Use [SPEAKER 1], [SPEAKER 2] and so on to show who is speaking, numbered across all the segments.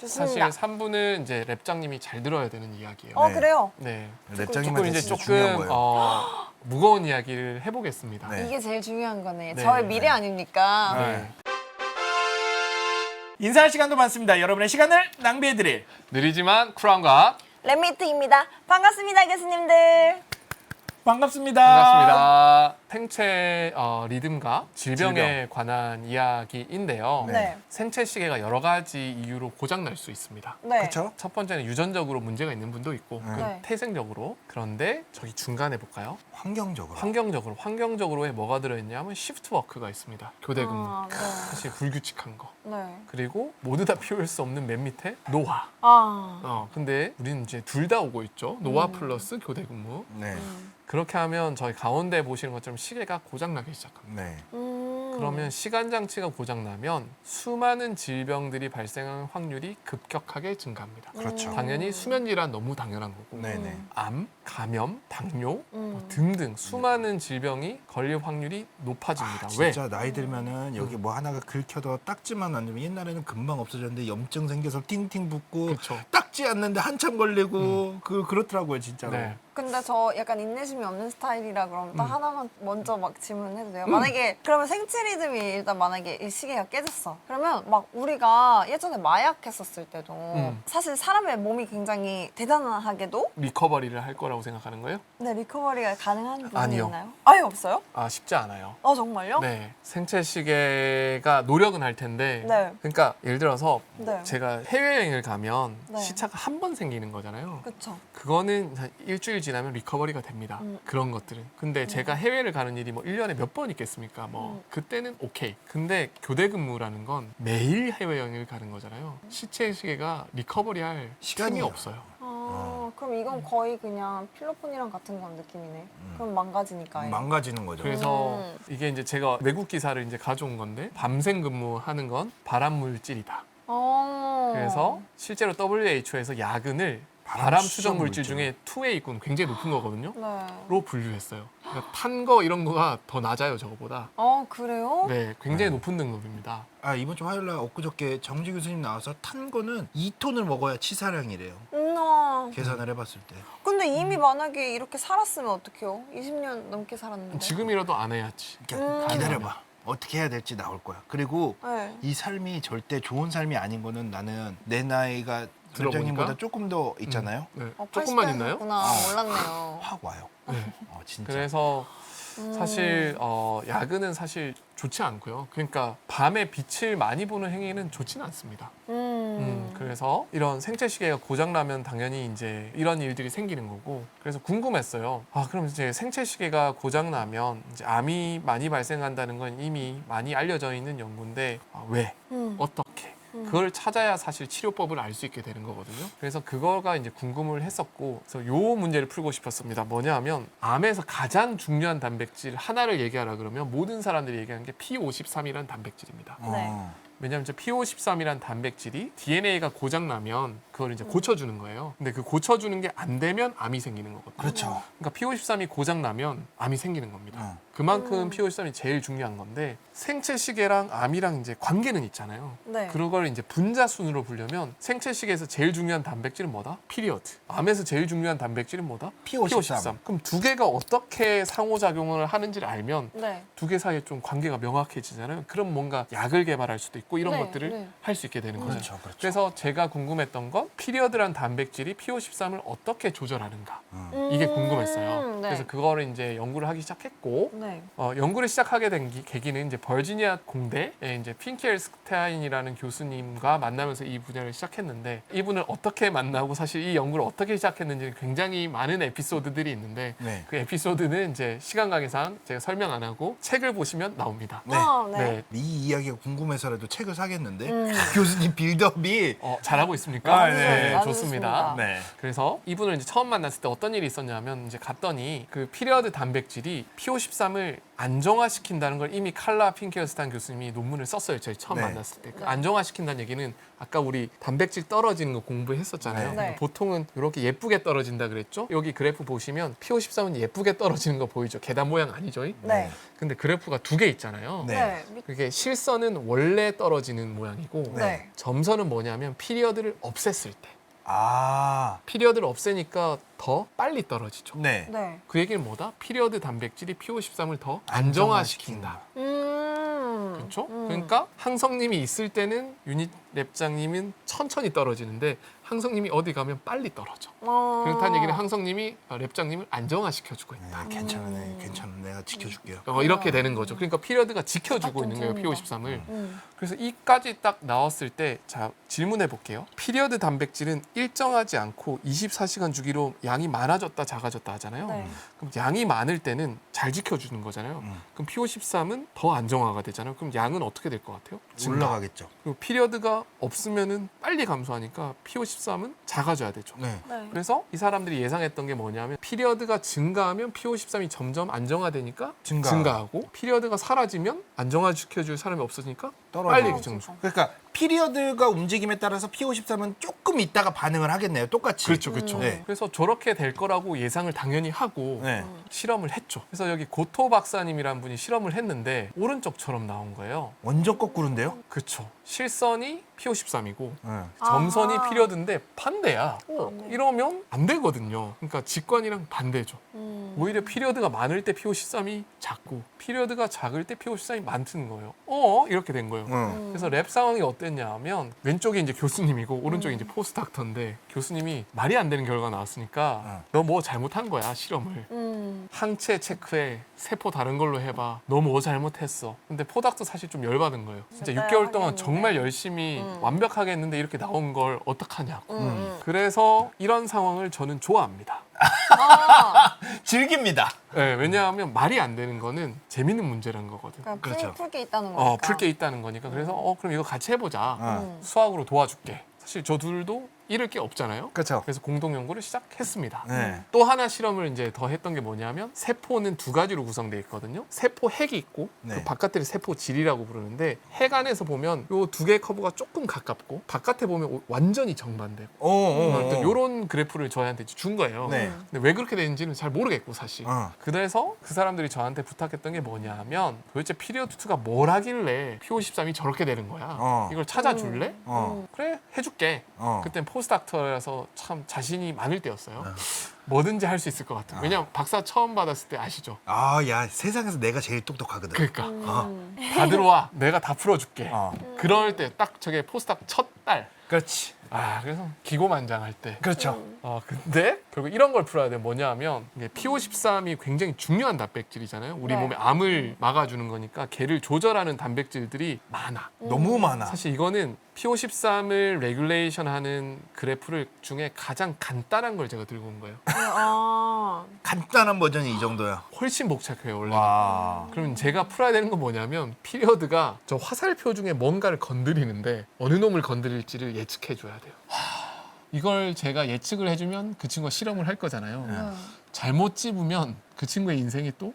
[SPEAKER 1] 좋습니다.
[SPEAKER 2] 사실 3부는 이제 랩장님이 잘 들어야 되는 이야기예요.
[SPEAKER 1] 어
[SPEAKER 3] 네.
[SPEAKER 1] 그래요?
[SPEAKER 2] 네. 조금
[SPEAKER 3] 랩장님한테
[SPEAKER 2] 이제
[SPEAKER 3] 진짜 중요한
[SPEAKER 2] 조금
[SPEAKER 3] 거예요.
[SPEAKER 2] 무거운 이야기를 해보겠습니다.
[SPEAKER 3] 네.
[SPEAKER 1] 이게 제일 중요한 거네.
[SPEAKER 2] 네.
[SPEAKER 1] 저의 미래 아닙니까?
[SPEAKER 2] 네.
[SPEAKER 4] 인사할 시간도 많습니다. 여러분의 시간을 낭비해드릴
[SPEAKER 2] 느리지만 쿨함과
[SPEAKER 1] 랩미트입니다. 반갑습니다, 교수님들.
[SPEAKER 4] 반갑습니다.
[SPEAKER 2] 반갑습니다. 생체 리듬과 질병에 관한 이야기인데요.
[SPEAKER 1] 네.
[SPEAKER 2] 생체 시계가 여러 가지 이유로 고장 날 수 있습니다.
[SPEAKER 1] 네.
[SPEAKER 3] 그렇죠?
[SPEAKER 2] 첫 번째는 유전적으로 문제가 있는 분도 있고 그건
[SPEAKER 1] 네.
[SPEAKER 2] 태생적으로. 그런데 저기 중간에 볼까요?
[SPEAKER 3] 환경적으로.
[SPEAKER 2] 환경적으로에 뭐가 들어있냐면 시프트 워크가 있습니다. 교대 근무.
[SPEAKER 1] 아, 네.
[SPEAKER 2] 사실 불규칙한 거.
[SPEAKER 1] 네.
[SPEAKER 2] 그리고 모두 다 피울 수 없는 맨 밑에 노화. 근데 우리는 이제 둘 다 오고 있죠. 노화 플러스 교대 근무.
[SPEAKER 3] 네.
[SPEAKER 2] 그렇게 하면 저희 가운데 보시는 것처럼 시계가 고장나기 시작합니다.
[SPEAKER 3] 네.
[SPEAKER 2] 그러면 시간 장치가 고장나면 수많은 질병들이 발생할 확률이 급격하게 증가합니다.
[SPEAKER 3] 그렇죠.
[SPEAKER 2] 당연히 수면 질환 너무 당연한 거고
[SPEAKER 3] 네네.
[SPEAKER 2] 암, 감염, 당뇨 등등 수많은 질병이 걸릴 확률이 높아집니다. 왜?
[SPEAKER 3] 진짜 나이 들면은 여기 뭐 하나가 긁혀도 닦지만 않으면 옛날에는 금방 없어졌는데 염증 생겨서 팅팅 붓고
[SPEAKER 2] 그렇죠.
[SPEAKER 3] 닦지 않는데 한참 걸리고 그렇더라고요 진짜로.
[SPEAKER 2] 네.
[SPEAKER 1] 근데 저 약간 인내심이 없는 스타일이라 그럼 딱 하나만 먼저 막 질문해도 돼요? 만약에 그러면 생체 리듬이 일단 만약에 이 시계가 깨졌어. 그러면 막 우리가 예전에 마약 했었을 때도 사실 사람의 몸이 굉장히 대단하게도
[SPEAKER 2] 리커버리를 할 거라고 생각하는 거예요?
[SPEAKER 1] 네, 리커버리가 가능한 부분이
[SPEAKER 2] 아니요.
[SPEAKER 1] 있나요? 아예 없어요?
[SPEAKER 2] 쉽지 않아요.
[SPEAKER 1] 정말요?
[SPEAKER 2] 네, 생체 시계가 노력은 할 텐데,
[SPEAKER 1] 네.
[SPEAKER 2] 그러니까 예를 들어서
[SPEAKER 1] 네.
[SPEAKER 2] 제가 해외여행을 가면
[SPEAKER 1] 네.
[SPEAKER 2] 시차가 한 번 생기는 거잖아요.
[SPEAKER 1] 그쵸.
[SPEAKER 2] 그거는 한 일주일 지나면 리커버리가 됩니다. 그런 것들은. 근데 제가 해외를 가는 일이 뭐 1년에 몇 번 있겠습니까? 뭐 그때는 오케이. 근데 교대 근무라는 건 매일 해외여행을 가는 거잖아요. 시체 시계가 리커버리할 시간이
[SPEAKER 3] 시간이요.
[SPEAKER 2] 없어요.
[SPEAKER 1] 그럼 이건 거의 그냥 필로폰이랑 같은 건 느낌이네. 그럼 망가지니까.
[SPEAKER 3] 망가지는 거죠.
[SPEAKER 2] 그래서 이게 이제 제가 외국 기사를 이제 가져온 건데 밤샘 근무하는 건 발암 물질이다. 그래서 실제로 WHO에서 야근을 발암 추정 물질 중에 2A군 굉장히 높은 거거든요.
[SPEAKER 1] 네.
[SPEAKER 2] 로 분류했어요. 그러니까 탄 거 이런 거가 더 낮아요, 저거보다.
[SPEAKER 1] 그래요?
[SPEAKER 2] 네, 굉장히 높은 등급입니다.
[SPEAKER 3] 이번 주 화요일 날 엊그저께 정지 교수님 나와서 탄 거는 2톤을 먹어야 치사량이래요. 계산을 해봤을 때.
[SPEAKER 1] 근데 이미 만약에 이렇게 살았으면 어떡해요? 20년 넘게 살았는데.
[SPEAKER 2] 지금이라도 안 해야지.
[SPEAKER 3] 기다려봐. 어떻게 해야 될지 나올 거야. 그리고
[SPEAKER 1] 네.
[SPEAKER 3] 이 삶이 절대 좋은 삶이 아닌 거는 나는 내 나이가
[SPEAKER 2] 들어보니까?
[SPEAKER 3] 원장님보다 조금 더 있잖아요.
[SPEAKER 2] 네.
[SPEAKER 1] 80
[SPEAKER 2] 조금만 있나요?
[SPEAKER 1] 구나 몰랐네요.
[SPEAKER 3] 확 와요.
[SPEAKER 2] 네.
[SPEAKER 3] 진짜.
[SPEAKER 2] 그래서 사실 야근은 사실 좋지 않고요. 그러니까 밤에 빛을 많이 보는 행위는 좋지는 않습니다. 그래서 이런 생체 시계가 고장 나면 당연히 이제 이런 일들이 생기는 거고. 그래서 궁금했어요. 그럼 이제 생체 시계가 고장 나면 이제 암이 많이 발생한다는 건 이미 많이 알려져 있는 연구인데 왜? 어떻게? 그걸 찾아야 사실 치료법을 알 수 있게 되는 거거든요. 그래서 그거가 이제 궁금을 했었고, 그래서 요 문제를 풀고 싶었습니다. 뭐냐면 암에서 가장 중요한 단백질 하나를 얘기하라 그러면 모든 사람들이 얘기하는 게 P53이라는 단백질입니다.
[SPEAKER 1] 네.
[SPEAKER 2] 왜냐하면 저 P53이라는 단백질이 DNA가 고장 나면 그걸 이제 고쳐주는 거예요. 근데 그 고쳐주는 게 안 되면 암이 생기는 거거든요.
[SPEAKER 3] 그렇죠.
[SPEAKER 2] 그러니까 P53이 고장 나면 암이 생기는 겁니다. 그만큼 P53이 제일 중요한 건데 생체 시계랑 암이랑 이제 관계는 있잖아요.
[SPEAKER 1] 네.
[SPEAKER 2] 그걸 이제 분자 순으로 보려면 생체 시계에서 제일 중요한 단백질은 뭐다? 피리어드. 암에서 제일 중요한 단백질은 뭐다?
[SPEAKER 3] P53.
[SPEAKER 2] 그럼 두 개가 어떻게 상호작용을 하는지를 알면
[SPEAKER 1] 네.
[SPEAKER 2] 두 개 사이에 좀 관계가 명확해지잖아요. 그럼 뭔가 약을 개발할 수도 있고 이런
[SPEAKER 1] 네,
[SPEAKER 2] 것들을
[SPEAKER 1] 네.
[SPEAKER 2] 할 수 있게 되는 거죠.
[SPEAKER 3] 그렇죠, 그렇죠.
[SPEAKER 2] 그래서 제가 궁금했던 건 피리어드란 단백질이 P53을 어떻게 조절하는가 이게 궁금했어요.
[SPEAKER 1] 네.
[SPEAKER 2] 그래서 그거를 이제 연구를 하기 시작했고
[SPEAKER 1] 네.
[SPEAKER 2] 연구를 시작하게 된 계기는 이제 버지니아 공대의 이제 핑키엘 스타인이라는 교수님과 만나면서 이 분야를 시작했는데 이분을 어떻게 만나고 사실 이 연구를 어떻게 시작했는지 굉장히 많은 에피소드들이 있는데
[SPEAKER 3] 네.
[SPEAKER 2] 그 에피소드는 이제 시간 관계상 제가 설명 안 하고 책을 보시면 나옵니다.
[SPEAKER 3] 네.
[SPEAKER 1] 네.
[SPEAKER 3] 이 이야기가 궁금해서라도 책을 사겠는데 교수님 빌드업이
[SPEAKER 2] 잘하고 있습니까?
[SPEAKER 3] 네.
[SPEAKER 2] 좋습니다.
[SPEAKER 3] 네.
[SPEAKER 2] 그래서 이분을 이제 처음 만났을 때 어떤 일이 있었냐면 이제 갔더니 그 피리어드 단백질이 P53 PO13을 안정화시킨다는 걸 이미 칼라 핑케어스탄 교수님이 논문을 썼어요. 저희 처음
[SPEAKER 3] 네.
[SPEAKER 2] 만났을 때. 그
[SPEAKER 1] 네.
[SPEAKER 2] 안정화시킨다는 얘기는 아까 우리 단백질 떨어지는 거 공부했었잖아요.
[SPEAKER 1] 네.
[SPEAKER 2] 보통은 이렇게 예쁘게 떨어진다 그랬죠. 여기 그래프 보시면 PO13은 예쁘게 떨어지는 거 보이죠. 계단 모양 아니죠?
[SPEAKER 1] 네.
[SPEAKER 2] 근데 그래프가 두 개 있잖아요.
[SPEAKER 3] 네.
[SPEAKER 2] 그게 실선은 원래 떨어지는 모양이고
[SPEAKER 1] 네.
[SPEAKER 2] 점선은 뭐냐면 피리어드를 없앴을 때.
[SPEAKER 3] 아,
[SPEAKER 2] 피리어드를 없애니까 더 빨리 떨어지죠.
[SPEAKER 3] 네.
[SPEAKER 1] 네.
[SPEAKER 2] 그 얘기는 뭐다? 피리어드 단백질이 PO13을 더
[SPEAKER 3] 안정화시킨다.
[SPEAKER 2] 안정화시킨다. 그렇죠? 그러니까 항성님이 있을 때는 유닛 랩장님은 천천히 떨어지는데 항성님이 어디 가면 빨리 떨어져. 그렇다는 얘기는 항성님이 랩장님을 안정화시켜주고 있다.
[SPEAKER 3] 네, 괜찮네, 괜찮네. 내가 지켜줄게요.
[SPEAKER 2] 이렇게 되는 거죠. 그러니까 피리어드가 지켜주고 있는 거예요,
[SPEAKER 1] 좋습니다.
[SPEAKER 2] PO13을.
[SPEAKER 1] 음.
[SPEAKER 2] 그래서 이까지 딱 나왔을 때, 자, 질문해 볼게요. 피리어드 단백질은 일정하지 않고 24시간 주기로 양이 많아졌다, 작아졌다 하잖아요.
[SPEAKER 1] 네.
[SPEAKER 2] 그럼 양이 많을 때는 잘 지켜주는 거잖아요. 그럼 PO13은 더 안정화가 되잖아요. 그럼 양은 어떻게 될 것 같아요? 증가.
[SPEAKER 3] 올라가겠죠.
[SPEAKER 2] 그리고 피리어드가 없으면은 빨리 감소하니까 PO13은 작아져야 되죠.
[SPEAKER 3] 네.
[SPEAKER 1] 네.
[SPEAKER 2] 그래서 이 사람들이 예상했던 게 뭐냐면 피리어드가 증가하면 PO13이 점점 안정화되니까 증가하고 피리어드가 사라지면 안정화시켜줄 사람이 없어지니까 빨리
[SPEAKER 1] 떨어지죠.
[SPEAKER 2] 증가.
[SPEAKER 3] 그러니까 피리어드가 움직임에 따라서 PO13은 조금 있다가 반응을 하겠네요. 똑같이.
[SPEAKER 2] 그렇죠, 그렇죠.
[SPEAKER 3] 네.
[SPEAKER 2] 그래서 저렇게 될 거라고 예상을 당연히 하고
[SPEAKER 3] 네.
[SPEAKER 2] 실험을 했죠. 그래서 여기 고토 박사님이란 분이 실험을 했는데 오른쪽처럼 나온 거예요.
[SPEAKER 3] 완전 거꾸로인데요?
[SPEAKER 2] 그렇죠. 실선이 PO13이고
[SPEAKER 3] 네.
[SPEAKER 2] 점선이
[SPEAKER 1] 아.
[SPEAKER 2] 피리어드인데 반대야.
[SPEAKER 1] 네.
[SPEAKER 2] 이러면 안 되거든요. 그러니까 직관이랑 반대죠. 오히려 피리어드가 많을 때 PO13이 작고 피리어드가 작을 때 PO13이 많다는 거예요. 이렇게 된 거예요. 그래서 랩 상황이 어땠냐 하면 왼쪽에 이제 교수님이고 오른쪽에 이제 포스닥터인데 교수님이 말이 안 되는 결과가 나왔으니까 너 뭐 잘못한 거야 실험을. 항체 체크해 세포 다른 걸로 해봐. 너 뭐 잘못했어. 근데 포닥터 사실 좀 열받은 거예요. 진짜
[SPEAKER 1] 네,
[SPEAKER 2] 6개월 동안
[SPEAKER 1] 하겠는데.
[SPEAKER 2] 정말 열심히 완벽하게 했는데 이렇게 나온 걸 어떡하냐고. 그래서 이런 상황을 저는 좋아합니다.
[SPEAKER 3] 즐깁니다.
[SPEAKER 2] 네, 왜냐하면 말이 안 되는 거는 재밌는 문제란 거거든.
[SPEAKER 1] 그러니까
[SPEAKER 3] 그렇죠.
[SPEAKER 1] 풀 게 있다는 거니까.
[SPEAKER 2] 풀 게 있다는 거니까. 그래서 그럼 이거 같이 해보자. 수학으로 도와줄게. 사실 저 둘도 잃을 게 없잖아요.
[SPEAKER 3] 그렇죠.
[SPEAKER 2] 그래서 공동 연구를 시작했습니다.
[SPEAKER 3] 네.
[SPEAKER 2] 또 하나 실험을 이제 더 했던 게 뭐냐면 세포는 두 가지로 구성되어 있거든요. 세포 핵이 있고
[SPEAKER 3] 네.
[SPEAKER 2] 그 바깥을 세포 질이라고 부르는데 핵 안에서 보면 요 두 개의 커브가 조금 가깝고 바깥에 보면 완전히 정반대고 이런 그래프를 저희한테 준 거예요.
[SPEAKER 3] 네.
[SPEAKER 2] 근데 왜 그렇게 되는지는 잘 모르겠고 사실.
[SPEAKER 3] 어.
[SPEAKER 2] 그래서 그 사람들이 저한테 부탁했던 게 뭐냐면 도대체 피리어드 2가 뭘 하길래 PO13이 저렇게 되는 거야. 이걸 찾아줄래? 그래 해줄게. 그땐 포스닥터라서 참 자신이 많을 때였어요. 뭐든지 할 수 있을 것 같아요. 왜냐면 박사 처음 받았을 때 아시죠?
[SPEAKER 3] 아, 야, 세상에서 내가 제일 똑똑하거든.
[SPEAKER 2] 그러니까 다 들어와. 내가 다 풀어줄게. 그럴 때 딱 저게 포스닥 첫 달.
[SPEAKER 3] 그렇지.
[SPEAKER 2] 그래서 기고만장할 때.
[SPEAKER 3] 그렇죠.
[SPEAKER 2] 근데 결국 이런 걸 풀어야 돼. 뭐냐 하면 이게 PO13이 굉장히 중요한 단백질이잖아요. 우리
[SPEAKER 1] 네.
[SPEAKER 2] 몸에 암을 막아주는 거니까 걔를 조절하는 단백질들이 많아.
[SPEAKER 3] 너무 많아.
[SPEAKER 2] 사실 이거는 PO13을 레귤레이션 하는 그래프를 중에 가장 간단한 걸 제가 들고 온 거예요.
[SPEAKER 3] 간단한 버전이 이 정도야.
[SPEAKER 2] 훨씬 복잡해요, 원래.
[SPEAKER 3] 와.
[SPEAKER 2] 그럼 제가 풀어야 되는 건 뭐냐면 피리어드가 저 화살표 중에 뭔가를 건드리는데 어느 놈을 건드릴지를 예측해 줘야 돼요. 이걸 제가 예측을 해주면 그 친구가 실험을 할 거잖아요. 잘못 집으면 그 친구의 인생이 또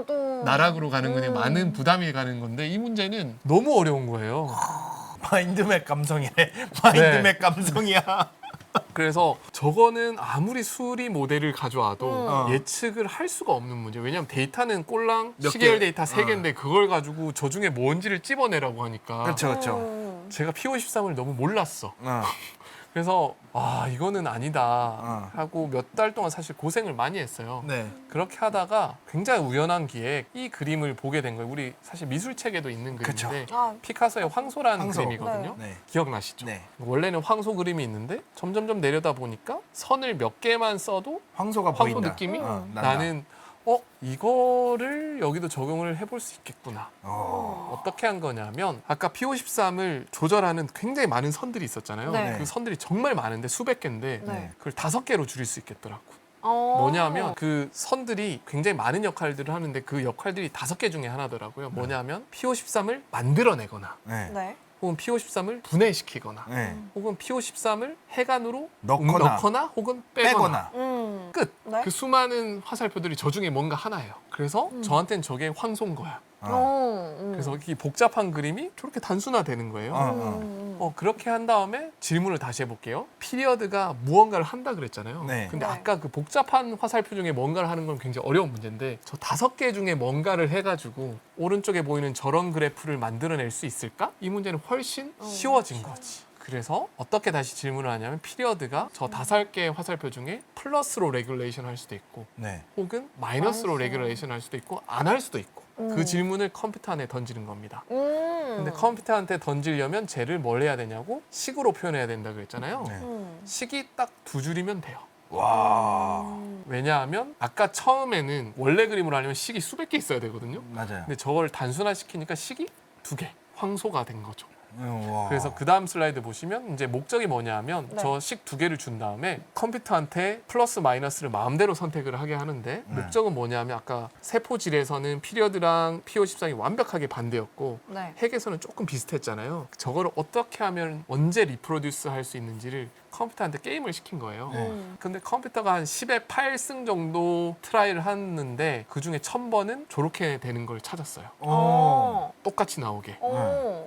[SPEAKER 1] 또
[SPEAKER 2] 나락으로 가는 거냐 많은 부담이 가는 건데 이 문제는 너무 어려운 거예요.
[SPEAKER 3] 마인드맵 감성이네. 마인드맵 감성이야.
[SPEAKER 2] 그래서 저거는 아무리 수리 모델을 가져와도
[SPEAKER 3] 음.
[SPEAKER 2] 예측을 할 수가 없는 문제. 왜냐하면 데이터는 꼴랑
[SPEAKER 3] 몇
[SPEAKER 2] 시계열
[SPEAKER 3] 개?
[SPEAKER 2] 데이터 3개인데 그걸 가지고 저 중에 뭔지를 찝어내라고 하니까
[SPEAKER 3] 그렇죠, 그렇죠.
[SPEAKER 2] 제가 PO13을 너무 몰랐어.
[SPEAKER 3] 어.
[SPEAKER 2] 그래서 이거는 아니다 하고 몇 달 동안 사실 고생을 많이 했어요.
[SPEAKER 3] 네.
[SPEAKER 2] 그렇게 하다가 굉장히 우연한 기회에 이 그림을 보게 된 거예요. 우리 사실 미술책에도 있는
[SPEAKER 3] 그쵸.
[SPEAKER 2] 그림인데
[SPEAKER 1] 아,
[SPEAKER 2] 피카소의 황소라는
[SPEAKER 3] 황소.
[SPEAKER 2] 그림이거든요.
[SPEAKER 3] 네.
[SPEAKER 2] 기억나시죠?
[SPEAKER 3] 네.
[SPEAKER 2] 원래는 황소 그림이 있는데 점점점 내려다 보니까 선을 몇 개만 써도
[SPEAKER 3] 황소가
[SPEAKER 2] 황소
[SPEAKER 3] 보인다.
[SPEAKER 2] 느낌이
[SPEAKER 3] 난다.
[SPEAKER 2] 나는 이거를 여기도 적용을 해볼 수 있겠구나. 어떻게 한 거냐면 아까 PO13을 조절하는 굉장히 많은 선들이 있었잖아요.
[SPEAKER 1] 네.
[SPEAKER 2] 그 선들이 정말 많은데 수백 개인데
[SPEAKER 1] 네.
[SPEAKER 2] 그걸 5개로 줄일 수 있겠더라고. 뭐냐면 그 선들이 굉장히 많은 역할들을 하는데 그 역할들이 5개 중에 하나더라고요. 뭐냐면 PO13을 만들어내거나
[SPEAKER 3] 네.
[SPEAKER 1] 네.
[SPEAKER 2] 혹은 PO13을 분해시키거나
[SPEAKER 3] 네.
[SPEAKER 2] 혹은 PO13을 해간으로
[SPEAKER 3] 넣거나.
[SPEAKER 2] 혹은 빼거나.
[SPEAKER 3] 빼거나.
[SPEAKER 2] 끝.
[SPEAKER 1] 네?
[SPEAKER 2] 그 수많은 화살표들이 저 중에 뭔가 하나예요. 그래서 저한테는 저게 황소인 거야. 그래서 이 복잡한 그림이 저렇게 단순화되는 거예요. 그렇게 한 다음에 질문을 다시 해볼게요. 피리어드가 무언가를 한다 그랬잖아요.
[SPEAKER 3] 네.
[SPEAKER 2] 근데
[SPEAKER 1] 네.
[SPEAKER 2] 아까 그 복잡한 화살표 중에 뭔가를 하는 건 굉장히 어려운 문제인데 저 5개 중에 뭔가를 해가지고 오른쪽에 보이는 저런 그래프를 만들어낼 수 있을까? 이 문제는 훨씬 쉬워진 거지. 그래서 어떻게 다시 질문을 하냐면 피리어드가 저 5개의 화살표 중에 플러스로 레귤레이션 할 수도 있고
[SPEAKER 3] 네.
[SPEAKER 2] 혹은 마이너스로
[SPEAKER 1] 마이너스.
[SPEAKER 2] 레귤레이션 할 수도 있고 안 할 수도 있고 그 질문을 컴퓨터 안에 던지는 겁니다.
[SPEAKER 1] 근데
[SPEAKER 2] 근데 컴퓨터한테 던지려면 쟤를 뭘 해야 되냐고 식으로 표현해야 된다 그랬잖아요.
[SPEAKER 3] 네.
[SPEAKER 2] 식이 딱 2줄이면 돼요.
[SPEAKER 3] 와.
[SPEAKER 2] 왜냐하면 아까 처음에는 원래 그림으로 하려면 식이 수백 개 있어야 되거든요.
[SPEAKER 3] 맞아요.
[SPEAKER 2] 근데 저걸 단순화시키니까 식이 2개, 황소가 된 거죠.
[SPEAKER 3] 와.
[SPEAKER 2] 그래서 그 다음 슬라이드 보시면 이제 목적이 뭐냐 하면
[SPEAKER 1] 네.
[SPEAKER 2] 저 식 2개를 준 다음에 컴퓨터한테 플러스 마이너스를 마음대로 선택을 하게 하는데 목적은 뭐냐 하면 아까 세포질에서는 피리어드랑 P53이 완벽하게 반대였고
[SPEAKER 1] 네.
[SPEAKER 2] 핵에서는 조금 비슷했잖아요. 저거를 어떻게 하면 언제 리프로듀스 할 수 있는지를 컴퓨터한테 게임을 시킨 거예요. 근데 컴퓨터가 한 10에 8승 정도 트라이를 했는데 그중에 1000번은 저렇게 되는 걸 찾았어요.
[SPEAKER 3] 어.
[SPEAKER 2] 똑같이 나오게.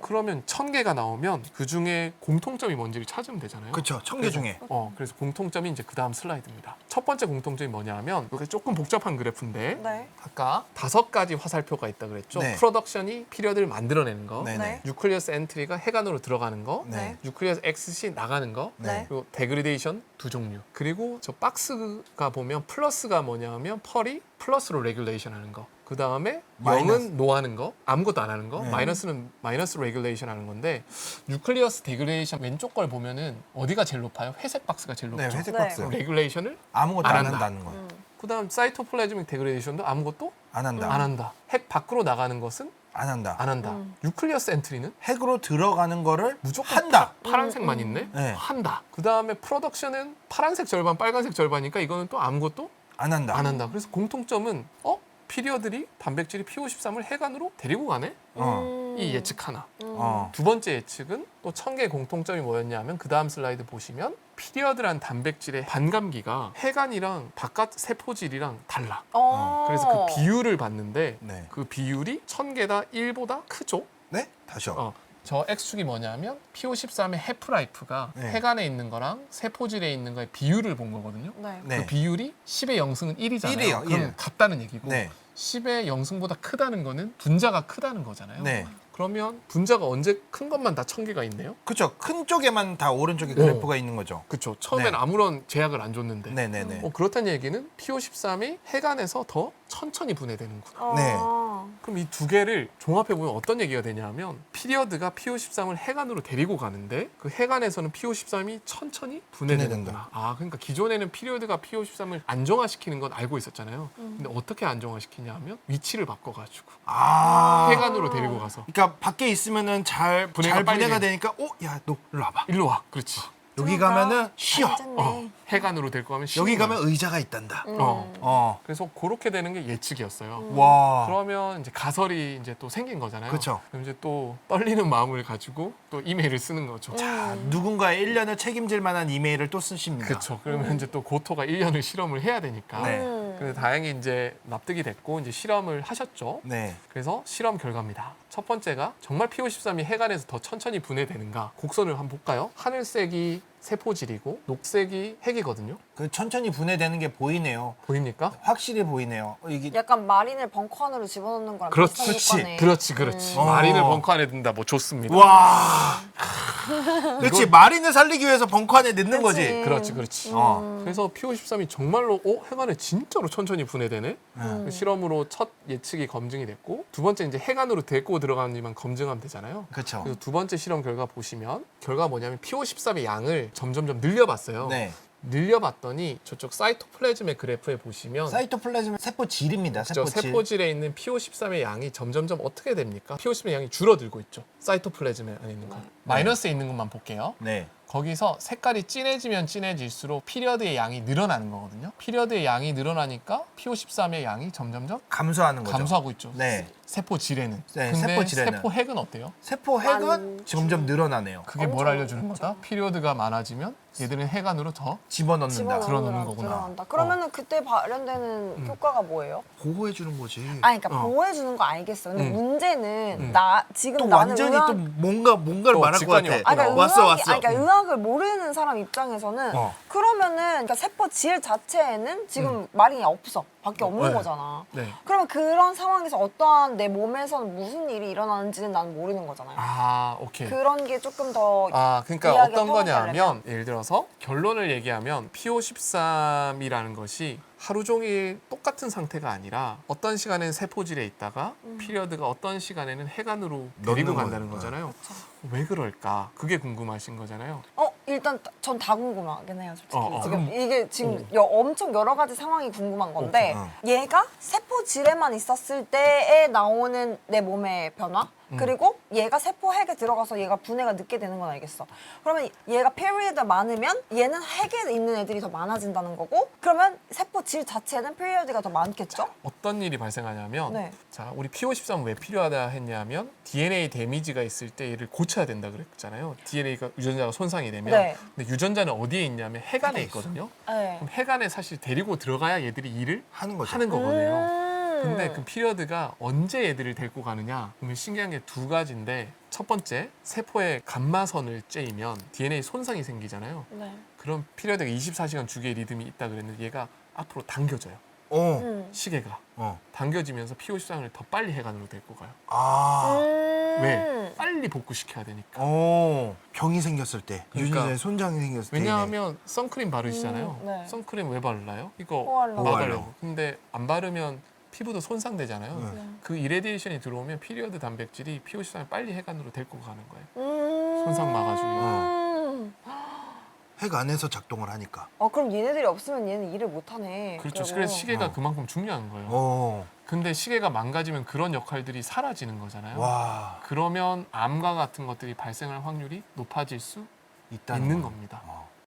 [SPEAKER 2] 그러면 1000개가 나오면 그중에 공통점이 뭔지를 찾으면 되잖아요.
[SPEAKER 3] 그렇죠. 1000개 중에.
[SPEAKER 2] 그래서 공통점이 이제 그 다음 슬라이드입니다. 첫 번째 공통점이 뭐냐 하면 이게 조금 복잡한 그래프인데
[SPEAKER 1] 네.
[SPEAKER 2] 아까 5가지 화살표가 있다 그랬죠.
[SPEAKER 3] 네.
[SPEAKER 2] 프로덕션이 피리어드를 만들어내는 거,
[SPEAKER 3] 네네.
[SPEAKER 1] 네.
[SPEAKER 2] 뉴클리어스 엔트리가 해관으로 들어가는 거,
[SPEAKER 3] 네.
[SPEAKER 2] 뉴클리어스 엑싯이 나가는 거,
[SPEAKER 3] 네.
[SPEAKER 2] 그리고 데그리데이션 2종류. 그리고 저 박스가 보면 플러스가 뭐냐면 펄이 플러스로 레귤레이션 하는 거. 그 다음에
[SPEAKER 3] 마이너스.
[SPEAKER 2] 0은 노하는 거, 아무것도 안 하는 거,
[SPEAKER 3] 네.
[SPEAKER 2] 마이너스는 마이너스로 레귤레이션 하는 건데 뉴클리어스 데그레이션 왼쪽 걸 보면은 어디가 제일 높아요? 회색 박스가 제일
[SPEAKER 3] 네,
[SPEAKER 2] 높죠.
[SPEAKER 3] 회색
[SPEAKER 1] 네.
[SPEAKER 3] 박스.
[SPEAKER 2] 레귤레이션을
[SPEAKER 3] 아무것도
[SPEAKER 2] 안
[SPEAKER 3] 안
[SPEAKER 2] 한다.
[SPEAKER 3] 한다는 거.
[SPEAKER 2] 그다음 사이토플라즈믹 데그레이션도 아무것도
[SPEAKER 3] 안 한다.
[SPEAKER 2] 안 한다. 핵 밖으로 나가는 것은
[SPEAKER 3] 안 한다.
[SPEAKER 2] 안 한다. 뉴클리어스 엔트리는
[SPEAKER 3] 핵으로 들어가는 거를
[SPEAKER 2] 무조건
[SPEAKER 3] 한다.
[SPEAKER 2] 파란색만 있네.
[SPEAKER 3] 네.
[SPEAKER 2] 한다. 그다음에 프로덕션은 파란색 절반, 빨간색 절반이니까 이거는 또 아무것도
[SPEAKER 3] 안 한다.
[SPEAKER 2] 안 한다. 그래서 공통점은 피리어들이 단백질이 P53을 해관으로 데리고 가네? 이 예측 하나. 두 번째 예측은 또 1000개의 공통점이 뭐였냐면 그 다음 슬라이드 보시면 피리어드란 단백질의 반감기가 해관이랑 바깥 세포질이랑 달라. 그래서 그 비율을 봤는데
[SPEAKER 3] 네.
[SPEAKER 2] 그 비율이 1000개다 1보다 크죠?
[SPEAKER 3] 네? 다시요.
[SPEAKER 2] 저 X축이 뭐냐면 P53의 해프라이프가
[SPEAKER 3] 네.
[SPEAKER 2] 해관에 있는 거랑 세포질에 있는 거의 비율을 본 거거든요.
[SPEAKER 1] 네.
[SPEAKER 3] 네.
[SPEAKER 2] 그 비율이 10의 0승은 1이잖아요.
[SPEAKER 3] 1이에요,
[SPEAKER 2] 그럼
[SPEAKER 3] 1.
[SPEAKER 2] 같다는 얘기고
[SPEAKER 3] 네.
[SPEAKER 2] 10의 0승보다 크다는 거는 분자가 크다는 거잖아요.
[SPEAKER 3] 네.
[SPEAKER 2] 그러면 분자가 언제 큰 것만 다 1000개가 있네요?
[SPEAKER 3] 그렇죠. 큰 쪽에만 다 오른쪽에 그래프가 있는 거죠.
[SPEAKER 2] 그렇죠. 처음엔
[SPEAKER 3] 네.
[SPEAKER 2] 아무런 제약을 안 줬는데.
[SPEAKER 3] 네네네.
[SPEAKER 2] 그렇다는 얘기는 P53이 해관에서 더 천천히 분해되는구나.
[SPEAKER 3] 네.
[SPEAKER 2] 그럼 이 두 개를 종합해보면 어떤 얘기가 되냐면 피리어드가 P53을 해관으로 데리고 가는데 그 해관에서는 P53이 천천히 분해되는구나.
[SPEAKER 3] 분해된다.
[SPEAKER 2] 그러니까 기존에는 피리어드가 P53을 안정화시키는 건 알고 있었잖아요. 근데 어떻게 안정화시키냐 하면 위치를 바꿔가지고 해관으로 데리고 가서
[SPEAKER 3] 그러니까 밖에 있으면은 잘
[SPEAKER 2] 분해가 빨리
[SPEAKER 3] 분해가
[SPEAKER 2] 돼.
[SPEAKER 3] 되니까 야, 너 일로 와봐.
[SPEAKER 2] 일로 와. 그렇지.
[SPEAKER 3] 여기 가면은 쉬어.
[SPEAKER 2] 해관으로 데리고 가면 쉬는
[SPEAKER 3] 여기
[SPEAKER 2] 거야.
[SPEAKER 3] 가면 의자가 있단다.
[SPEAKER 2] 어. 그래서 그렇게 되는 게 예측이었어요.
[SPEAKER 3] 와.
[SPEAKER 2] 그러면 이제 가설이 이제 또 생긴 거잖아요.
[SPEAKER 3] 그쵸.
[SPEAKER 2] 그럼 이제 또 떨리는 마음을 가지고 또 이메일을 쓰는 거죠.
[SPEAKER 3] 자, 누군가의 1년을 책임질 만한 이메일을 또 쓰십니다.
[SPEAKER 2] 그렇죠. 그러면 이제 또 고토가 1년을 실험을 해야 되니까.
[SPEAKER 3] 네.
[SPEAKER 2] 근데 다행히 이제 납득이 됐고 이제 실험을 하셨죠.
[SPEAKER 3] 네.
[SPEAKER 2] 그래서 실험 결과입니다. 첫 번째가 정말 P53이 해관에서 더 천천히 분해되는가? 곡선을 한번 볼까요? 하늘색이 세포질이고 녹색이 핵이거든요.
[SPEAKER 3] 그 천천히 분해되는 게 보이네요.
[SPEAKER 2] 보입니까?
[SPEAKER 3] 확실히 보이네요. 이게
[SPEAKER 1] 약간 마린을 벙커 안으로 집어넣는 거랑
[SPEAKER 2] 그렇지,
[SPEAKER 1] 비슷한 효과네.
[SPEAKER 2] 그렇지.
[SPEAKER 3] 어.
[SPEAKER 2] 마린을 벙커 안에 든다. 뭐 좋습니다.
[SPEAKER 3] 와. 그렇지. 마린을 살리기 위해서 벙커 안에 넣는
[SPEAKER 1] 그치.
[SPEAKER 3] 거지.
[SPEAKER 2] 그렇지.
[SPEAKER 3] 어.
[SPEAKER 2] 그래서 P53이 정말로 해관에 진짜로 천천히 분해되네. 그 실험으로 첫 예측이 검증이 됐고 두 번째 이제 해관으로 데리고 들어가는지만 검증하면 되잖아요.
[SPEAKER 3] 그렇죠.
[SPEAKER 2] 그래서 두 번째 실험 결과 보시면 결과가 뭐냐면 P53의 양을 점점점 늘려봤어요.
[SPEAKER 3] 네.
[SPEAKER 2] 늘려봤더니 저쪽 사이토플래즘의 그래프에 보시면
[SPEAKER 3] 사이토플라즘 세포 질입니다.
[SPEAKER 2] 저
[SPEAKER 3] 세포 질.
[SPEAKER 2] 세포질에 있는 P53의 양이 점점점 어떻게 됩니까? P53의 양이 줄어들고 있죠. 사이토플래즘에 안에 있는 거. 마이너스에 있는 것만 볼게요.
[SPEAKER 3] 네.
[SPEAKER 2] 거기서 색깔이 진해지면 진해질수록 피리어드의 양이 늘어나는 거거든요. 피리어드의 양이 늘어나니까 PO13의 양이 점점점
[SPEAKER 3] 감소하는 거죠.
[SPEAKER 2] 감소하고 있죠.
[SPEAKER 3] 네.
[SPEAKER 2] 세포 질에는.
[SPEAKER 3] 네,
[SPEAKER 2] 근데
[SPEAKER 3] 세포 질에는.
[SPEAKER 2] 세포 핵은 어때요?
[SPEAKER 3] 세포 핵은 점점 늘어나네요.
[SPEAKER 2] 그게 뭘 알려주는 거다? 피리어드가 많아지면 얘들은 핵 안으로 더
[SPEAKER 3] 집어넣는다.
[SPEAKER 1] 집어넣으라
[SPEAKER 2] 들어놓는 거구나.
[SPEAKER 1] 들어간다. 그러면은 그때 발현되는 효과가 뭐예요?
[SPEAKER 3] 보호해 주는 거지.
[SPEAKER 1] 아니, 그러니까 보호해주는 거 알겠어. 근데 문제는 나 지금
[SPEAKER 3] 또
[SPEAKER 1] 나는
[SPEAKER 3] 완전히
[SPEAKER 1] 의학,
[SPEAKER 3] 또 뭔가를
[SPEAKER 2] 또
[SPEAKER 3] 말할 것
[SPEAKER 2] 직관이
[SPEAKER 3] 같아.
[SPEAKER 2] 왔구나.
[SPEAKER 1] 그러니까
[SPEAKER 3] 왔어
[SPEAKER 1] 의학이,
[SPEAKER 3] 왔어.
[SPEAKER 1] 그러니까 의학을 모르는 사람 입장에서는
[SPEAKER 3] 어.
[SPEAKER 1] 그러면은 그러니까 세포 질 자체에는 지금 말이 없어. 밖에 없는
[SPEAKER 2] 네.
[SPEAKER 1] 거잖아.
[SPEAKER 2] 네.
[SPEAKER 1] 그러면 그런 상황에서 어떠한 내 몸에서는 무슨 일이 일어나는지는 난 모르는 거잖아요.
[SPEAKER 2] 아, 오케이.
[SPEAKER 1] 그런 게 조금 더
[SPEAKER 2] 그러니까
[SPEAKER 1] 이야기가
[SPEAKER 2] 어떤 거냐면
[SPEAKER 1] 통하려면.
[SPEAKER 2] 예를 들어서 결론을 얘기하면 PO13이라는 것이 하루 종일 똑같은 상태가 아니라 어떤 시간에는 세포질에 있다가 피리어드가 어떤 시간에는 핵안으로 데리고
[SPEAKER 3] 넣는
[SPEAKER 2] 간다는
[SPEAKER 3] 거예요.
[SPEAKER 2] 거잖아요. 왜 그럴까? 그게 궁금하신 거잖아요.
[SPEAKER 1] 일단 전 다 궁금하긴 해요, 솔직히. 지금
[SPEAKER 2] 그럼-
[SPEAKER 1] 이게 지금 엄청 여러 가지 상황이 궁금한 건데
[SPEAKER 3] 오케이.
[SPEAKER 1] 얘가 세포 질에만 있었을 때에 나오는 내 몸의 변화 그리고 얘가 세포 핵에 들어가서 얘가 분해가 늦게 되는 건 알겠어. 그러면 얘가 피리어드가 많으면 얘는 핵에 있는 애들이 더 많아진다는 거고 그러면 세포 질 자체는 피리어드가 더 많겠죠?
[SPEAKER 2] 어떤 일이 발생하냐면
[SPEAKER 1] 네.
[SPEAKER 2] 자, 우리 PO13은 왜 필요하다 했냐면 DNA 데미지가 있을 때 얘를 고쳐야 된다 그랬잖아요. DNA가 유전자가 손상이 되면
[SPEAKER 1] 네.
[SPEAKER 2] 근데 유전자는 어디에 있냐면 핵 안에 있거든요.
[SPEAKER 1] 네.
[SPEAKER 2] 그럼 핵 안에 사실 데리고 들어가야 얘들이 일을
[SPEAKER 3] 하는 거죠.
[SPEAKER 2] 하는 거거든요.
[SPEAKER 1] 음.
[SPEAKER 2] 근데 그 피리어드가 언제 얘들을 데리고 가느냐? 그러면 신기한 게 두 가지인데 첫 번째, 세포에 감마선을 째이면 DNA 손상이 생기잖아요.
[SPEAKER 1] 네.
[SPEAKER 2] 그럼 피리어드가 24시간 주기의 리듬이 있다 그랬는데 얘가 앞으로 당겨져요. 시계가 당겨지면서 PO13을 더 빨리 핵안으로 데리고 가요. 왜? 빨리 복구시켜야 되니까.
[SPEAKER 3] 병이 생겼을 때,
[SPEAKER 2] 그러니까
[SPEAKER 3] 유전자에 손상이 생겼을 때.
[SPEAKER 2] 왜냐하면 선크림 바르시잖아요.
[SPEAKER 1] 네.
[SPEAKER 2] 선크림 왜 바르나요? 이거
[SPEAKER 1] 보호하려고.
[SPEAKER 2] 막으려고. 근데 안 바르면 피부도 손상되잖아요.
[SPEAKER 3] 네.
[SPEAKER 2] 그 이레디에이션이 들어오면 피리어드 단백질이 PO13을 빨리 핵안으로 데리고 가는 거예요. 손상 막아주기.
[SPEAKER 3] 핵 안에서 작동을 하니까.
[SPEAKER 1] 그럼 얘네들이 없으면 얘는 일을 못하네.
[SPEAKER 2] 그렇죠.
[SPEAKER 1] 그리고.
[SPEAKER 2] 그래서 시계가 그만큼 중요한 거예요. 근데 시계가 망가지면 그런 역할들이 사라지는 거잖아요.
[SPEAKER 3] 와,
[SPEAKER 2] 그러면 암과 같은 것들이 발생할 확률이 높아질 수
[SPEAKER 3] 있다는
[SPEAKER 2] 있는
[SPEAKER 3] 거.
[SPEAKER 2] 겁니다.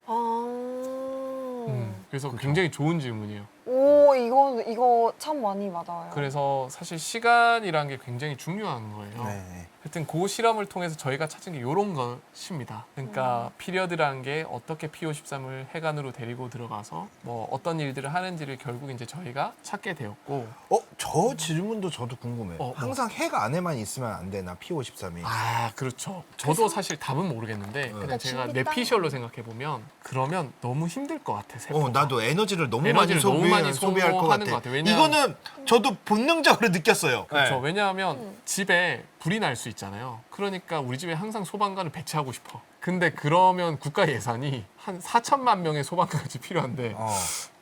[SPEAKER 1] 아.
[SPEAKER 2] 그래서 굉장히 좋은 질문이에요.
[SPEAKER 1] 오, 이거 참 많이 맞아요.
[SPEAKER 2] 그래서 사실 시간이라는 게 굉장히 중요한 거예요.
[SPEAKER 3] 네.
[SPEAKER 2] 하여튼 그 실험을 통해서 저희가 찾은 게 이런 것입니다. 그러니까 피리어드라는 게 어떻게 PO13을 핵안으로 데리고 들어가서 뭐 어떤 일들을 하는지를 결국 이제 저희가 찾게 되었고
[SPEAKER 3] 저 질문도 저도 궁금해요.
[SPEAKER 2] 뭐.
[SPEAKER 3] 항상 핵 안에만 있으면 안 되나, PO13이?
[SPEAKER 2] 그렇죠. 저도 사실 답은 모르겠는데 그냥 제가
[SPEAKER 1] 준비
[SPEAKER 2] 뇌피셜로 생각해 보면 그러면 너무 힘들 것 같아. 세포가.
[SPEAKER 3] 나도 에너지를 너무
[SPEAKER 2] 에너지를
[SPEAKER 3] 많이
[SPEAKER 2] 너무 많이
[SPEAKER 3] 소비할 것
[SPEAKER 2] 소모하는
[SPEAKER 3] 같아.
[SPEAKER 2] 것 같아. 왜냐-
[SPEAKER 3] 이거는 저도 본능적으로 느꼈어요.
[SPEAKER 2] 그렇죠.
[SPEAKER 3] 네.
[SPEAKER 2] 왜냐하면 집에 불이 날 수 있잖아요. 그러니까 우리 집에 항상 소방관을 배치하고 싶어. 근데 그러면 국가 예산이 한 4천만 명의 소방관이 필요한데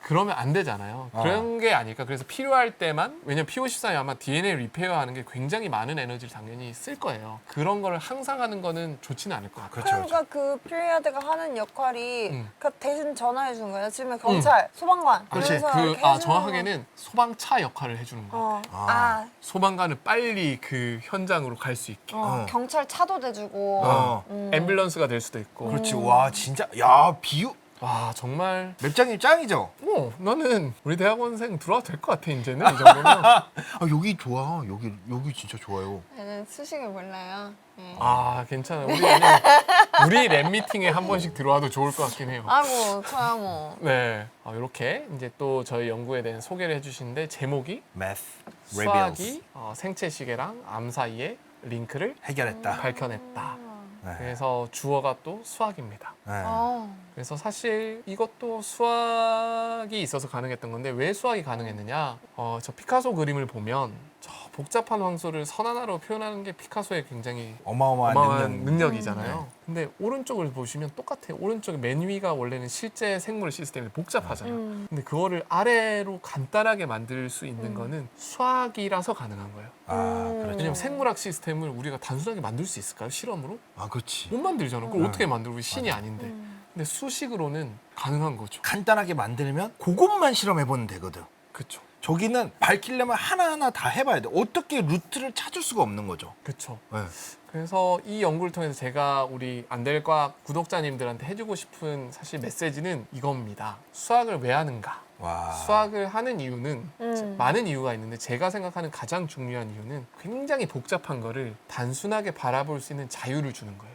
[SPEAKER 2] 그러면 안 되잖아요. 그런 게 아닐까. 그래서 필요할 때만, 왜냐면 PO13이 아마 DNA 리페어하는 게 굉장히 많은 에너지를 당연히 쓸 거예요. 그런 거를 항상 하는 거는 좋지는 않을 것 같아요.
[SPEAKER 3] 그렇죠.
[SPEAKER 1] 그러니까 그 피리어드가 하는 역할이
[SPEAKER 2] 음.
[SPEAKER 1] 그 대신 전화해 주는 거예요. 아침에 경찰, 소방관.
[SPEAKER 3] 그렇지.
[SPEAKER 1] 그래서 이렇게 해주는
[SPEAKER 2] 정확하게는 소방차 역할을 해주는 거예요. 소방관은 빨리 그 현장으로 갈 수 있게.
[SPEAKER 1] 경찰 차도 대주고.
[SPEAKER 2] 앰뷸런스가 될 수도 있고.
[SPEAKER 3] 그렇지. 와, 진짜. 야, 비유.
[SPEAKER 2] 와, 정말.
[SPEAKER 3] 맵장님 짱이죠?
[SPEAKER 2] 나는 우리 대학원생 들어와도 될 것 같아, 이제는. 이 정도면.
[SPEAKER 3] 여기 좋아. 여기 진짜 좋아요.
[SPEAKER 1] 얘는 수식을 몰라요. 네.
[SPEAKER 2] 괜찮아. 우리 랩 미팅에 한 번씩 들어와도 좋을 것 같긴 해요.
[SPEAKER 1] 아이고, 저야 뭐.
[SPEAKER 2] 네, 이렇게 이제 또 저희 연구에 대한 소개를 해주시는데 제목이
[SPEAKER 3] Math
[SPEAKER 2] 수학이 생체 시계랑 암 사이의 링크를
[SPEAKER 3] 해결했다.
[SPEAKER 2] 밝혀냈다.
[SPEAKER 3] 네.
[SPEAKER 2] 그래서 주어가 또 수학입니다.
[SPEAKER 3] 네.
[SPEAKER 2] 그래서 사실 이것도 수학이 있어서 가능했던 건데 왜 수학이 가능했느냐? 저 피카소 그림을 보면 저 복잡한 황소를 선 하나로 표현하는 게 피카소의 굉장히
[SPEAKER 3] 어마어마한
[SPEAKER 2] 능력이잖아요. 근데 오른쪽을 보시면 똑같아요. 오른쪽 맨 위가 원래는 실제 생물 시스템이 복잡하잖아요. 근데 그거를 아래로 간단하게 만들 수 있는 거는 수학이라서 가능한 거예요.
[SPEAKER 3] 그렇죠.
[SPEAKER 2] 왜냐면 생물학 시스템을 우리가 단순하게 만들 수 있을까요? 실험으로?
[SPEAKER 3] 그렇지.
[SPEAKER 2] 못 만들잖아. 그걸 어떻게 만들어? 우리 신이 아닌데. 근데 수식으로는 가능한 거죠.
[SPEAKER 3] 간단하게 만들면 그것만 실험해보면 되거든.
[SPEAKER 2] 그렇죠.
[SPEAKER 3] 저기는 밝히려면 하나하나 다 해봐야 돼. 어떻게 루트를 찾을 수가 없는 거죠.
[SPEAKER 2] 그렇죠.
[SPEAKER 3] 네.
[SPEAKER 2] 그래서 이 연구를 통해서 제가 우리 안될과학 구독자님들한테 해주고 싶은 사실 메시지는 이겁니다. 수학을 왜 하는가?
[SPEAKER 3] 와.
[SPEAKER 2] 수학을 하는 이유는 많은 이유가 있는데 제가 생각하는 가장 중요한 이유는 굉장히 복잡한 거를 단순하게 바라볼 수 있는 자유를 주는 거예요.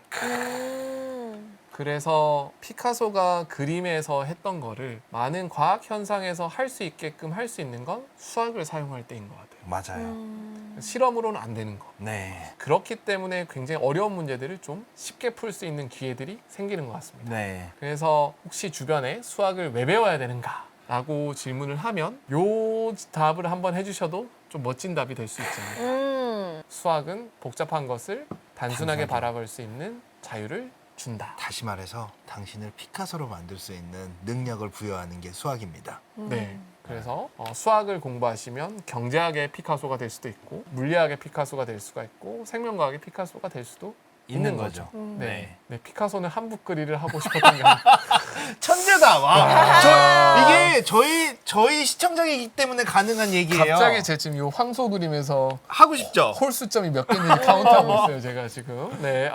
[SPEAKER 2] 그래서 피카소가 그림에서 했던 거를 많은 과학 현상에서 할 수 있게끔 할 수 있는 건 수학을 사용할 때인 것 같아요.
[SPEAKER 3] 맞아요.
[SPEAKER 2] 실험으로는 안 되는 거.
[SPEAKER 3] 네.
[SPEAKER 2] 그렇기 때문에 굉장히 어려운 문제들을 좀 쉽게 풀 수 있는 기회들이 생기는 것 같습니다.
[SPEAKER 3] 네.
[SPEAKER 2] 그래서 혹시 주변에 수학을 왜 배워야 되는가? 라고 질문을 하면 요 답을 한번 해주셔도 좀 멋진 답이 될 수 있잖아요. 수학은 복잡한 것을 단순하게 바라볼 수 있는 자유를 준다.
[SPEAKER 3] 다시 말해서 당신을 피카소로 만들 수 있는 능력을 부여하는 게 수학입니다.
[SPEAKER 2] 네. 그래서 수학을 공부하시면 경제학의 피카소가 될 수도 있고 물리학의 피카소가 될 수가 있고 생명과학의 피카소가 될 수도 있는 거죠. 네. 네. 피카소는 한붓그리를 하고 싶었던 게
[SPEAKER 3] 천재다. 와. 이게 저희 시청자이기 때문에 가능한 얘기예요.
[SPEAKER 2] 갑자기 제 지금 이 황소 그림에서
[SPEAKER 3] 하고 싶죠.
[SPEAKER 2] 홀수점이 몇 개인지 카운트하고 있어요, 제가 지금. 네,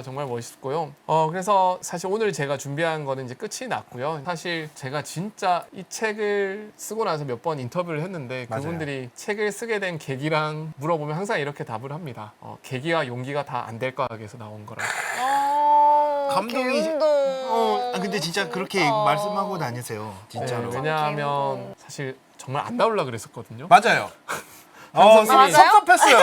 [SPEAKER 2] 정말 멋있고요. 그래서 사실 오늘 제가 준비한 거는 이제 끝이 났고요. 사실 제가 진짜 이 책을 쓰고 나서 몇 번 인터뷰를 했는데
[SPEAKER 3] 맞아요.
[SPEAKER 2] 그분들이 책을 쓰게 된 계기랑 물어보면 항상 이렇게 답을 합니다. 계기와 용기가 다 안 될 과학에서 나온 거라.
[SPEAKER 3] 감동이.
[SPEAKER 1] 개운도.
[SPEAKER 3] 근데 진짜 그렇게 말씀하고 다니세요. 진짜로.
[SPEAKER 2] 네, 왜냐하면 사실 정말 안 나오려고 그랬었거든요.
[SPEAKER 3] 맞아요.
[SPEAKER 2] 맞아요?
[SPEAKER 3] 섭섭했어요.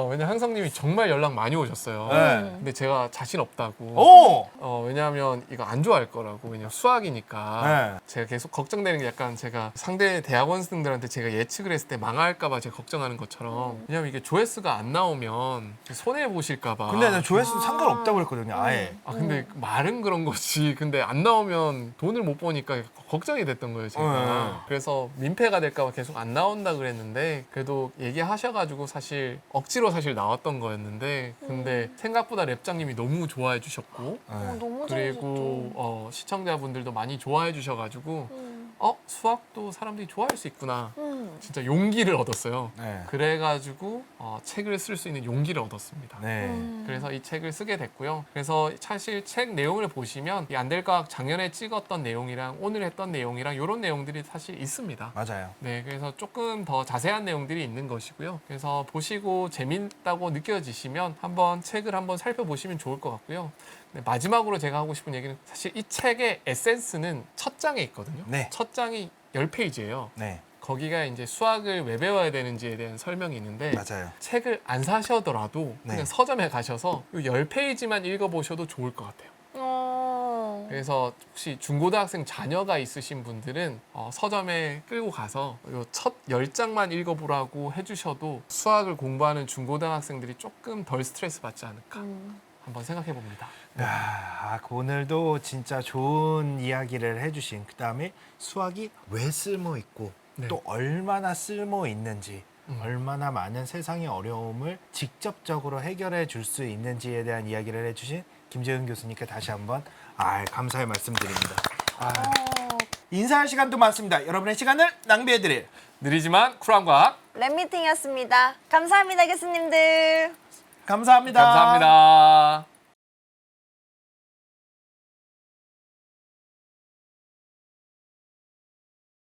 [SPEAKER 2] 왜냐 항성님이 정말 연락 많이 오셨어요.
[SPEAKER 3] 네.
[SPEAKER 2] 근데 제가 자신 없다고.
[SPEAKER 3] 오.
[SPEAKER 2] 왜냐하면 이거 안 좋아할 거라고. 왜냐면 수학이니까.
[SPEAKER 3] 네.
[SPEAKER 2] 제가 계속 걱정되는 게 약간 제가 상대 대학원생들한테 제가 예측을 했을 때 망할까 봐 제가 걱정하는 것처럼. 왜냐면 이게 조회수가 안 나오면 손해 보실까 봐.
[SPEAKER 3] 근데 나 조회수 상관없다고 그랬거든요. 아예.
[SPEAKER 2] 근데 말은 그런 거지. 근데 안 나오면 돈을 못 버니까 걱정이 됐던 거예요, 제가. 그래서 민폐가 될까 봐 계속 안 나온다 그랬는데 그래도 얘기하셔가지고 사실 억지로 사실 나왔던 거였는데 근데 생각보다 랩장님이 너무 좋아해 주셨고
[SPEAKER 1] 너무
[SPEAKER 2] 그리고 시청자분들도 많이 좋아해 주셔가지고 수학도 사람들이 좋아할 수 있구나. 진짜 용기를 얻었어요.
[SPEAKER 3] 네.
[SPEAKER 2] 그래가지고 책을 쓸 수 있는 용기를 얻었습니다.
[SPEAKER 3] 네.
[SPEAKER 2] 그래서 이 책을 쓰게 됐고요. 그래서 사실 책 내용을 보시면 이 안될과학 작년에 찍었던 내용이랑 오늘 했던 내용이랑 이런 내용들이 사실 있습니다.
[SPEAKER 3] 맞아요.
[SPEAKER 2] 네, 그래서 조금 더 자세한 내용들이 있는 것이고요. 그래서 보시고 재밌다고 느껴지시면 한번 책을 한번 살펴보시면 좋을 것 같고요. 네, 마지막으로 제가 하고 싶은 얘기는 사실 이 책의 에센스는 첫 장에 있거든요.
[SPEAKER 3] 네.
[SPEAKER 2] 첫 장이 10페이지예요.
[SPEAKER 3] 네.
[SPEAKER 2] 거기가 이제 수학을 왜 배워야 되는지에 대한 설명이 있는데
[SPEAKER 3] 맞아요.
[SPEAKER 2] 책을 안 사셔더라도
[SPEAKER 3] 네.
[SPEAKER 2] 그냥 서점에 가셔서 이 10페이지만 읽어보셔도 좋을 것 같아요. 그래서 혹시 중고등학생 자녀가 있으신 분들은 서점에 끌고 가서 첫 10장만 읽어보라고 해주셔도 수학을 공부하는 중고등학생들이 조금 덜 스트레스 받지 않을까 한번 생각해 봅니다.
[SPEAKER 3] 야, 오늘도 진짜 좋은 이야기를 해주신 그다음에 수학이 왜 쓸모 있고
[SPEAKER 2] 네.
[SPEAKER 3] 또 얼마나 쓸모 있는지 얼마나 많은 세상의 어려움을 직접적으로 해결해 줄 수 있는지에 대한 이야기를 해주신 김재훈 교수님께 다시 한번 감사의 말씀드립니다. 인사할 시간도 많습니다. 여러분의 시간을 낭비해드릴
[SPEAKER 2] 느리지만 쿨한 과학
[SPEAKER 1] 랩미팅이었습니다. 감사합니다, 교수님들.
[SPEAKER 3] 감사합니다.
[SPEAKER 2] 감사합니다.